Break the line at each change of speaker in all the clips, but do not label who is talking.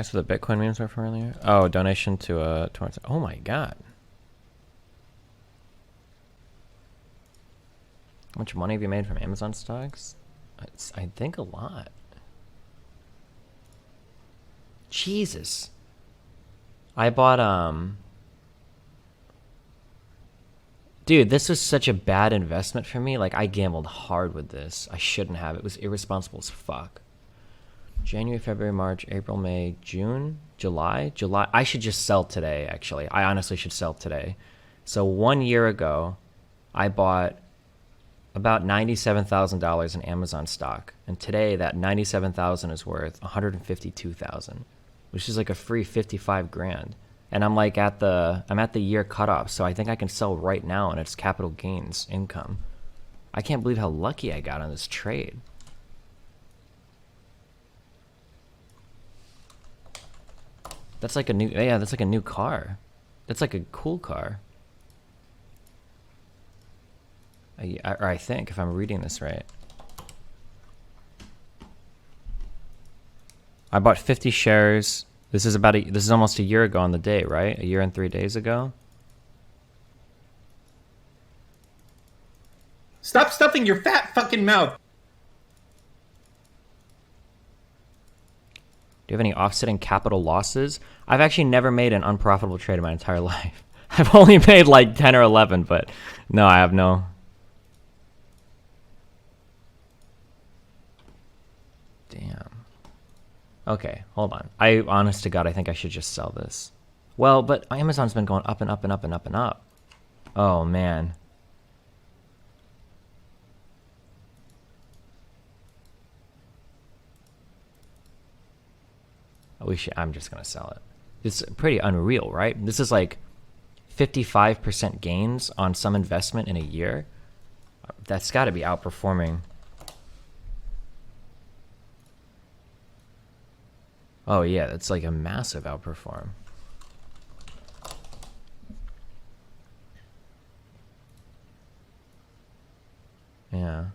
That's what the Bitcoin memes were from earlier. Oh, donation to towards. Oh my god. How much money have you made from Amazon stocks? I think a lot. Jesus. I bought Dude, this was such a bad investment for me. Like, I gambled hard with this. I shouldn't have. It was irresponsible as fuck. January, February, March, April, May, June, July. I should just sell today, actually. I honestly should sell today. So 1 year ago, I bought about $97,000 in Amazon stock. And today, that $97,000 is worth $152,000, which is like a free 55 grand. And I'm like at the year cutoff, so I think I can sell right now, and it's capital gains income. I can't believe how lucky I got on this trade. That's like a new, yeah, that's like a new car. That's like a cool car. I think, if I'm reading this right. I bought 50 shares. This is almost a year ago on the day, right? A year and 3 days ago.
Stop stuffing your fat fucking mouth.
Do you have any offsetting capital losses? I've actually never made an unprofitable trade in my entire life. I've only made like 10 or 11, but no, I have no. Damn. Okay, hold on. Honest to God, I think I should just sell this. Well, but Amazon's been going up and up and up and up and up. Oh, man. I'm just going to sell it. It's pretty unreal, right? This is like 55% gains on some investment in a year. That's got to be outperforming. Oh yeah, that's like a massive outperform. Yeah.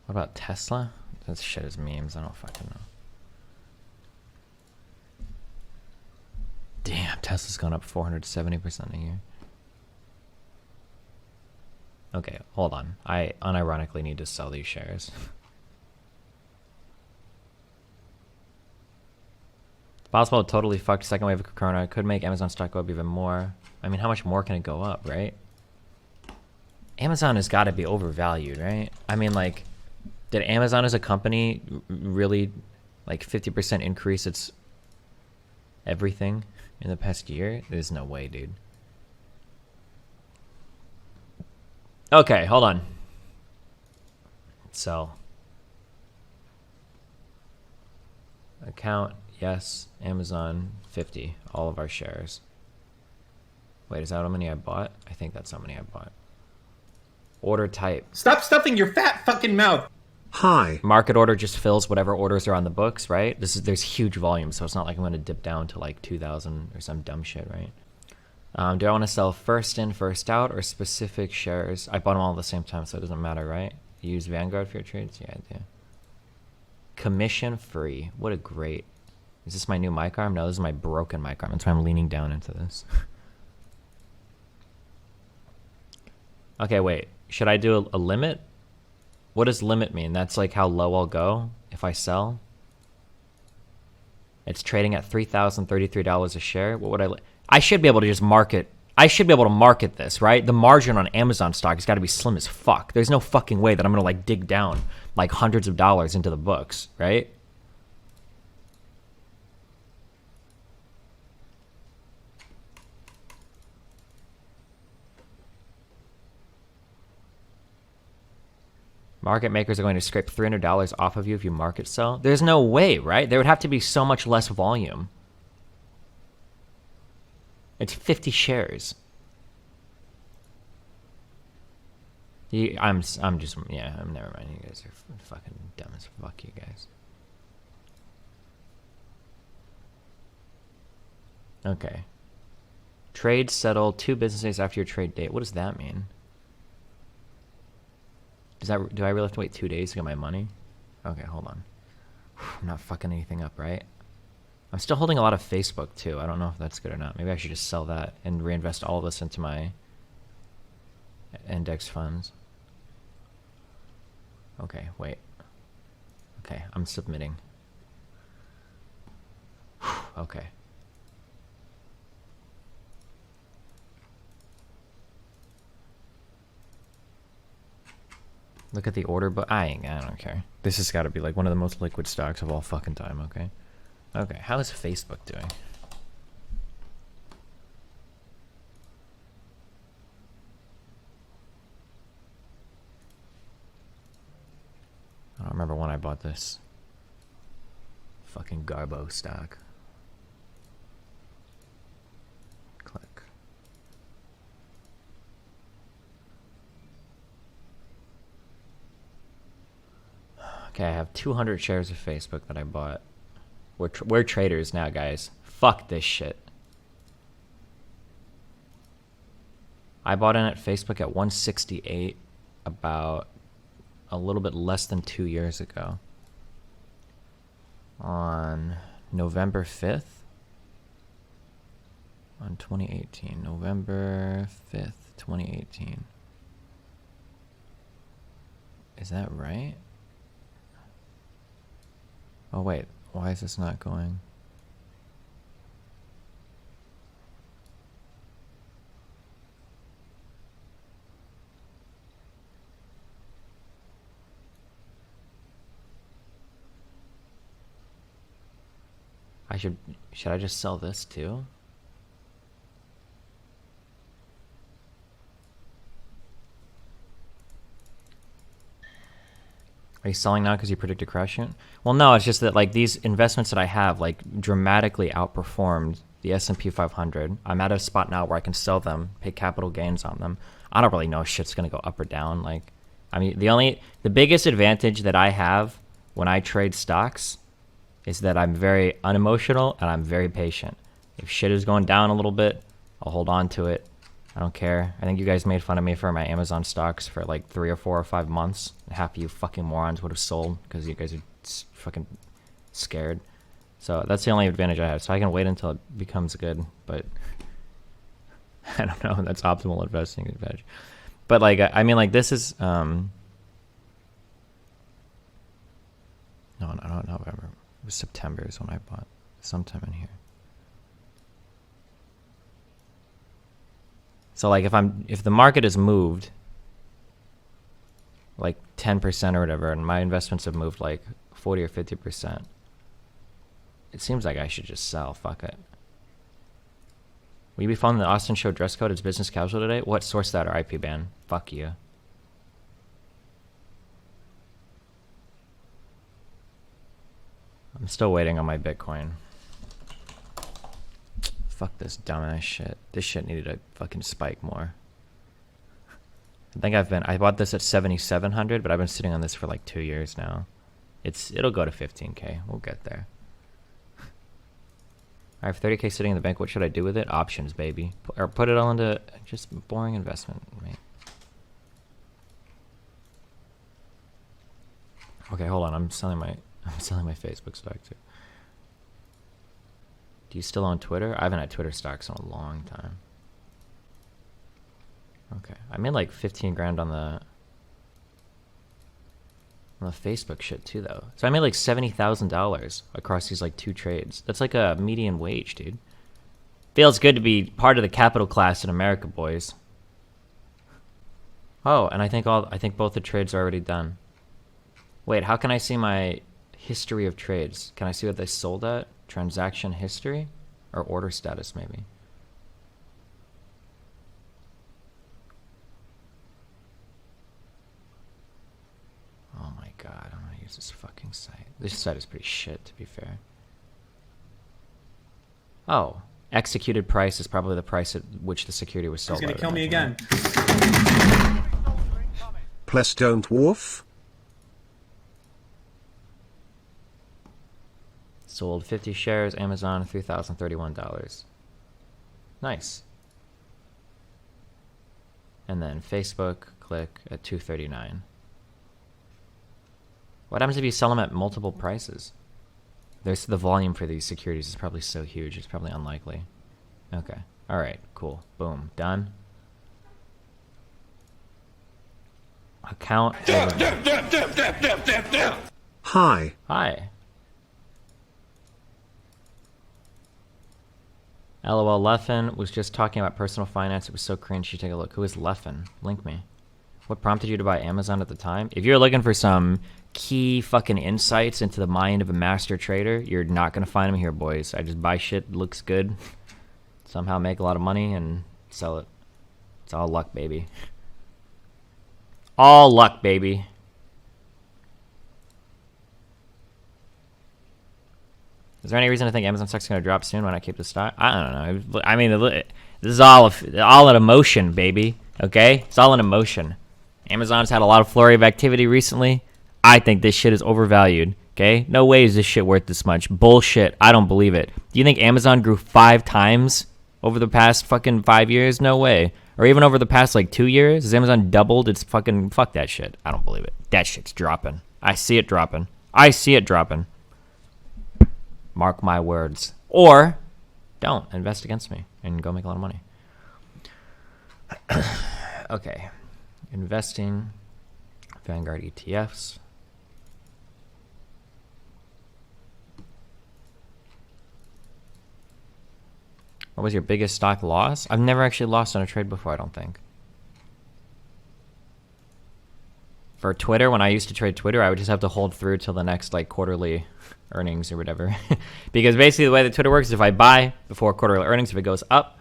What about Tesla? That shit is memes. I don't fucking know. Damn, Tesla's gone up 470% a year. Okay, hold on. I unironically need to sell these shares. It's possible to totally fucked second wave of Corona could make Amazon stock go up even more. I mean, how much more can it go up, right? Amazon has got to be overvalued, right? I mean, like, did Amazon as a company really, like, 50% increase its everything in the past year? There's no way, dude. Okay, hold on. Sell. Account, yes. Amazon, 50. All of our shares. Wait, is that how many I bought? I think that's how many I bought. Order type.
Stop stuffing your fat fucking mouth.
Hi.
Market order just fills whatever orders are on the books, right? There's huge volume, so it's not like I'm going to dip down to like 2,000 or some dumb shit, right? Do I want to sell first in, first out, or specific shares? I bought them all at the same time, so it doesn't matter, right? You use Vanguard for your trades? Yeah, I do. Commission free. What a great... Is this my new mic arm? No, this is my broken mic arm. That's why I'm leaning down into this. Okay, wait. Should I do a limit? What does limit mean? That's like how low I'll go if I sell? It's trading at $3,033 a share. What would I should be able to just market. I should be able to market this, right? The margin on Amazon stock has got to be slim as fuck. There's no fucking way that I'm going to like dig down like hundreds of dollars into the books, right? Market makers are going to scrape $300 off of you if you market sell. There's no way, right? There would have to be so much less volume. It's 50 shares. I'm never mind. You guys are fucking dumb as fuck, you guys. Okay. Trade settle 2 business days after your trade date. What does that mean? Do I really have to wait 2 days to get my money? Okay, hold on. I'm not fucking anything up, right? I'm still holding a lot of Facebook too. I don't know if that's good or not. Maybe I should just sell that and reinvest all of this into my index funds. Okay, wait. Okay, I'm submitting. Okay. Look at the order, but I don't care. This has got to be like one of the most liquid stocks of all fucking time, okay? Okay, how is Facebook doing? I don't remember when I bought this. Fucking Garbo stock. Click. Okay, I have 200 shares of Facebook that I bought. We're traders now, guys. Fuck this shit. I bought in at Facebook at 168 about a little bit less than 2 years ago. On November 5th. On 2018. November 5th, 2018. Is that right? Oh, wait. Why is this not going? Should I just sell this too? Are you selling now because you predict a crash soon? Well, no, it's just that like these investments that I have like dramatically outperformed the S&P 500. I'm at a spot now where I can sell them, pay capital gains on them. I don't really know if shit's gonna go up or down. Like, I mean, the biggest advantage that I have when I trade stocks is that I'm very unemotional and I'm very patient. If shit is going down a little bit, I'll hold on to it. I don't care. I think you guys made fun of me for my Amazon stocks for like 3 or 4 or 5 months. Half of you fucking morons would have sold because you guys are fucking scared. So that's the only advantage I have. So I can wait until it becomes good, but I don't know. That's optimal investing advantage. But like, I mean, like this is no, not November. It was September is when I bought. Sometime in here. So like if the market has moved like 10% or whatever, and my investments have moved like 40 or 50%, it seems like I should just sell. Fuck it. Will you be following the Austin Show dress code? It's business casual today. What? Source that or IP ban? Fuck you. I'm still waiting on my Bitcoin. Fuck this dumbass shit. This shit needed to fucking spike more. I bought this at 7,700, but I've been sitting on this for like 2 years now. It'll go to 15K. We'll get there. I have 30K sitting in the bank. What should I do with it? Options, baby. Or put it all into just boring investment, mate. Okay, hold on. I'm selling my Facebook stock too. Do you still own Twitter? I haven't had Twitter stocks in a long time. Okay, I made like 15 grand on the Facebook shit too, though. So I made like $70,000 across these like 2 trades. That's like a median wage, dude. Feels good to be part of the capital class in America, boys. Oh, and I think both the trades are already done. Wait, how can I see my history of trades? Can I see what they sold at? Transaction history? Or order status, maybe. Oh my god, I'm gonna use this fucking site. This site is pretty shit, to be fair. Oh, executed price is probably the price at which the security was sold.
He's gonna kill me again.
Plus don't woof.
Sold 50 shares, Amazon, $3,031. Nice. And then Facebook, click at 239. What happens if you sell them at multiple prices? There's the volume for these securities is probably so huge. It's probably unlikely. Okay. All right. Cool. Boom. Done. Account.
Hi.
Hi. LOL. Leffen was just talking about personal finance. It was so cringe. You take a look. Who is Leffen? Link me. What prompted you to buy Amazon at the time? If you're looking for some key fucking insights into the mind of a master trader, you're not gonna find them here, boys. I just buy shit, looks good, somehow make a lot of money and sell it. It's all luck, baby. All luck, baby. Is there any reason to think Amazon stock's gonna drop soon when I keep the stock? I don't know. I mean, this is all an emotion, baby. Okay, it's all an emotion. Amazon's had a lot of flurry of activity recently. I think this shit is overvalued. Okay, no way is this shit worth this much. Bullshit. I don't believe it. Do you think Amazon grew 5 times over the past fucking 5 years? No way. Or even over the past like 2 years? Has Amazon doubled? It's fucking fuck that shit. I don't believe it. That shit's dropping. I see it dropping. I see it dropping. Mark my words. Or don't invest against me and go make a lot of money. Okay. Investing. Vanguard ETFs. What was your biggest stock loss? I've never actually lost on a trade before, I don't think. For Twitter, when I used to trade Twitter, I would just have to hold through till the next like quarterly earnings or whatever. Because basically the way that Twitter works is if I buy before quarterly earnings, if it goes up,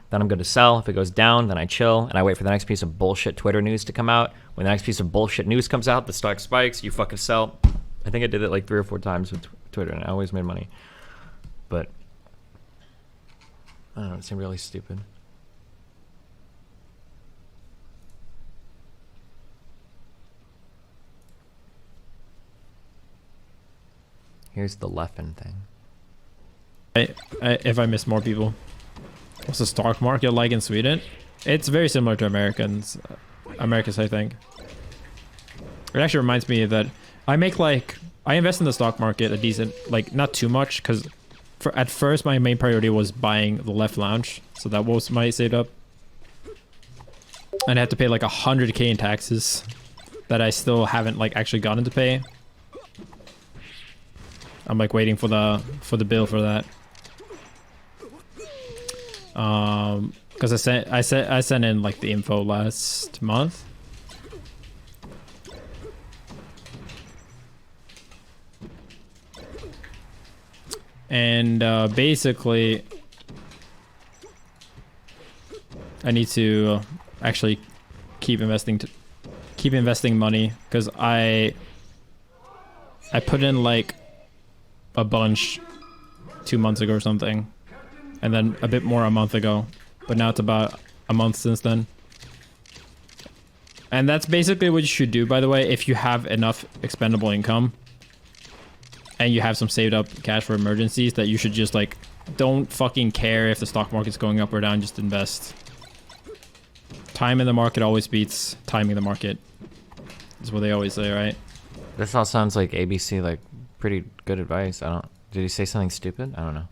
then I'm going to sell. If it goes down, then I chill and I wait for the next piece of bullshit Twitter news to come out. When the next piece of bullshit news comes out, the stock spikes, you fucking sell. I think I did it like 3 or 4 times with Twitter and I always made money. But I don't know, it seemed really stupid. Here's the Leffen thing.
If I miss more people. What's the stock market like in Sweden? It's very similar to Americans, I think. It actually reminds me that I invest in the stock market a decent, like not too much, because at first my main priority was buying the Left Lounge, so that was my setup. And I had to pay like 100k in taxes that I still haven't like actually gotten to pay. I'm like waiting for the bill for that. Because I sent in like the info last month. And basically I need to actually keep investing money, because I put in like a bunch 2 months ago or something, and then a bit more a month ago, but now it's about a month since then. And that's basically what you should do, by the way, if you have enough expendable income and you have some saved up cash for emergencies, that you should just like, don't fucking care if the stock market's going up or down, just invest. Time in the market always beats timing the market. That's what they always say, right?
This all sounds like ABC, like pretty good advice. Did he say something stupid? I don't know.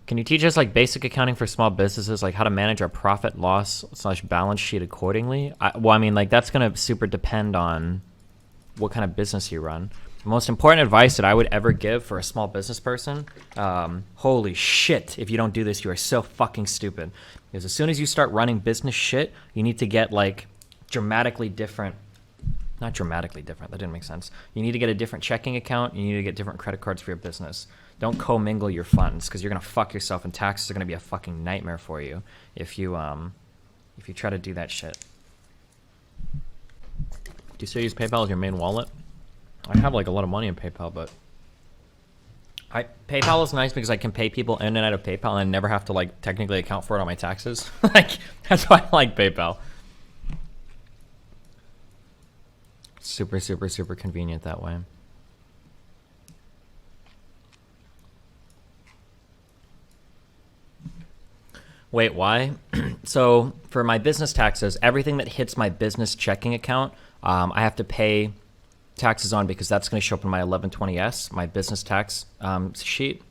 Can you teach us like basic accounting for small businesses, like how to manage our profit loss / balance sheet accordingly? I mean, like that's going to super depend on what kind of business you run. The most important advice that I would ever give for a small business person, holy shit, if you don't do this, you are so fucking stupid. Because as soon as you start running business shit, you need to get like dramatically different, not dramatically different, that didn't make sense. You need to get a different checking account, you need to get different credit cards for your business. Don't commingle your funds, because you're going to fuck yourself, and taxes are going to be a fucking nightmare for you if you try to do that shit. Do you still use PayPal as your main wallet? I have like a lot of money in PayPal, but PayPal is nice because I can pay people in and out of PayPal and I never have to like technically account for it on my taxes. Like that's why I like PayPal. Super, super, super convenient that way. Wait, why? So for my business taxes, everything that hits my business checking account, I have to pay taxes on because that's going to show up in my 1120S, my business tax sheet.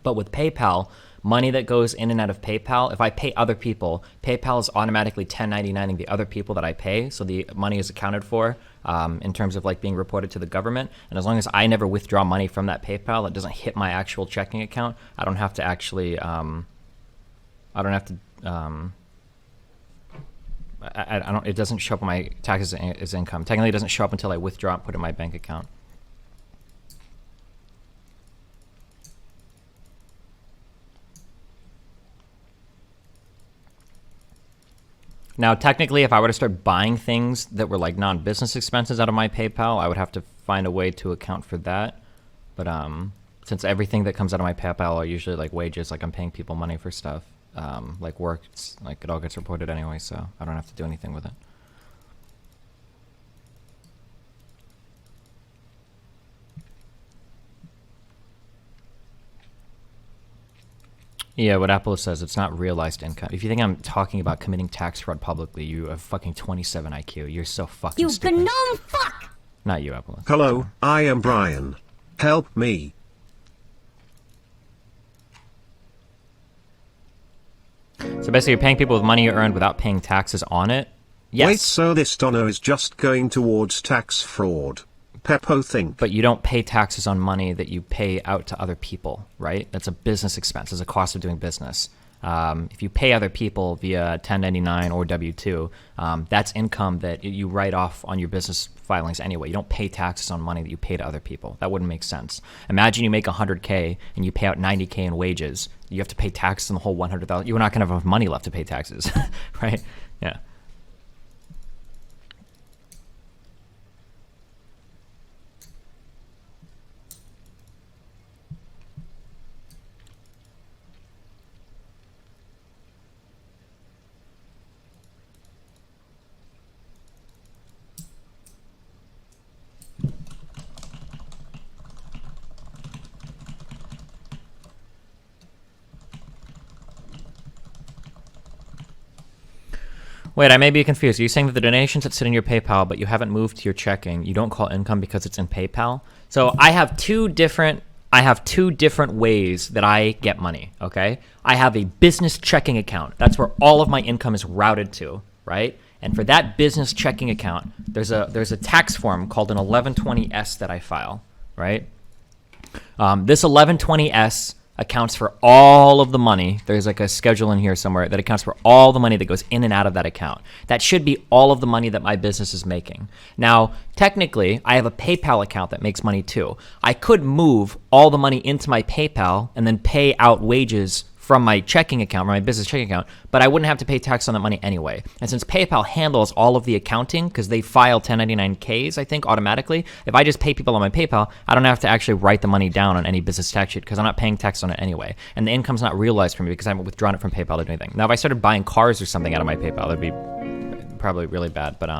But with PayPal, money that goes in and out of PayPal, if I pay other people, PayPal is automatically 1099ing the other people that I pay. So the money is accounted for in terms of like being reported to the government. And as long as I never withdraw money from that PayPal, it doesn't hit my actual checking account. I don't have to actually, I don't have to, I don't, it doesn't show up on my taxes as income. Technically, it doesn't show up until I withdraw and put it in my bank account. Now, technically, if I were to start buying things that were like non-business expenses out of my PayPal, I would have to find a way to account for that. But since everything that comes out of my PayPal are usually like wages, like I'm paying people money for stuff, like work, it's, like it all gets reported anyway, so I don't have to do anything with it. Yeah, what Apple says, it's not realized income. If you think I'm talking about committing tax fraud publicly, you have fucking 27 IQ. You're so fucking
You
stupid.
gnome fuck!
Not you, Apple.
Hello, I am Brian. Help me.
So basically, you're paying people with money you earned without paying taxes on it? Yes.
Wait, so this donor is just going towards tax fraud. Peppo think.
But you don't pay taxes on money that you pay out to other people, right? That's a business expense. It's a cost of doing business. If you pay other people via 1099 or W-2, that's income that you write off on your business filings anyway. You don't pay taxes on money that you pay to other people. That wouldn't make sense. Imagine you make 100K and you pay out 90K in wages. You have to pay taxes on the whole 100,000. You're not going to have enough money left to pay taxes, right? Yeah. Wait, I may be confused. Are you saying that the donations that sit in your PayPal, but you haven't moved to your checking, you don't call income because it's in PayPal? So I have two different ways that I get money, okay? I have a business checking account. That's where all of my income is routed to, right? And for that business checking account, there's a tax form called an 1120S that I file, right? This 1120S accounts for all of the money. There's like a schedule in here somewhere that accounts for all the money that goes in and out of that account. That should be all of the money that my business is making. Now, technically, I have a PayPal account that makes money too. I could move all the money into my PayPal and then pay out wages from my checking account, my business checking account, but I wouldn't have to pay tax on that money anyway. And since PayPal handles all of the accounting, because they file 1099Ks, I think, automatically, if I just pay people on my PayPal, I don't have to actually write the money down on any business tax sheet because I'm not paying tax on it anyway. And the income's not realized for me because I haven't withdrawn it from PayPal to do anything. Now, if I started buying cars or something out of my PayPal, that'd be probably really bad, but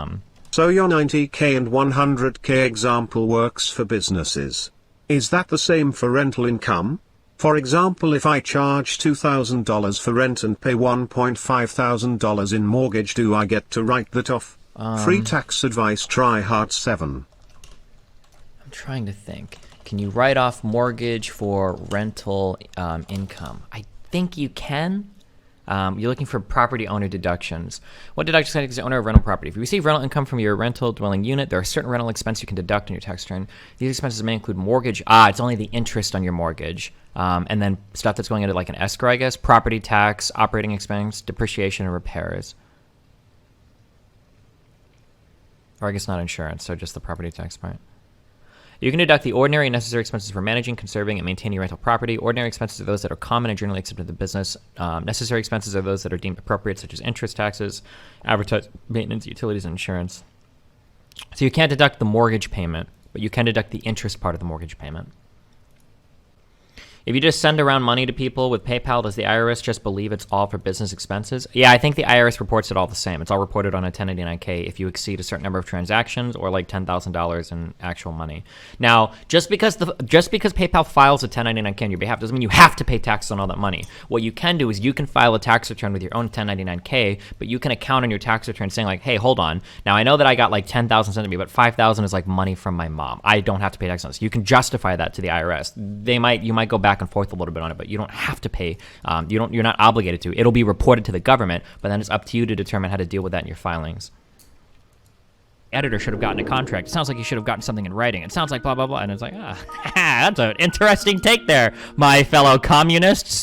So your 90K and 100K example works for businesses. Is that the same for rental income? For example, if I charge $2,000 for rent and pay $1,500 in mortgage, do I get to write that off? Free tax advice, try hard 7.
I'm trying to think. Can you write off mortgage for rental income? I think you can. You're looking for property owner deductions. What deductions can you take as the owner of rental property? If you receive rental income from your rental dwelling unit, there are certain rental expenses you can deduct on your tax return. These expenses may include mortgage. It's only the interest on your mortgage. And then stuff that's going into like an escrow, I guess. Property tax, operating expense, depreciation, and repairs. Or I guess not insurance, so just the property tax part. You can deduct the ordinary and necessary expenses for managing, conserving, and maintaining rental property. Ordinary expenses are those that are common and generally accepted in the business. Necessary expenses are those that are deemed appropriate, such as interest, taxes, advertising, maintenance, utilities, and insurance. So you can't deduct the mortgage payment, but you can deduct the interest part of the mortgage payment. If you just send around money to people with PayPal, does the IRS just believe it's all for business expenses? Yeah, I think the IRS reports it all the same. It's all reported on a 1099-K if you exceed a certain number of transactions or like $10,000 in actual money. Now, just because PayPal files a 1099-K on your behalf doesn't mean you have to pay taxes on all that money. What you can do is you can file a tax return with your own 1099-K, but you can account on your tax return saying like, hey, hold on. Now, I know that I got like 10,000 sent to me, but 5,000 is like money from my mom. I don't have to pay tax on this. You can justify that to the IRS. You might go back and forth a little bit on it, but you don't have to pay. You're not obligated to. It'll be reported to the government, but then it's up to you to determine how to deal with that in your filings. Editor should have gotten a contract. It sounds like you should have gotten something in writing. It sounds like blah, blah, blah. And it's like, that's an interesting take there, my fellow communists.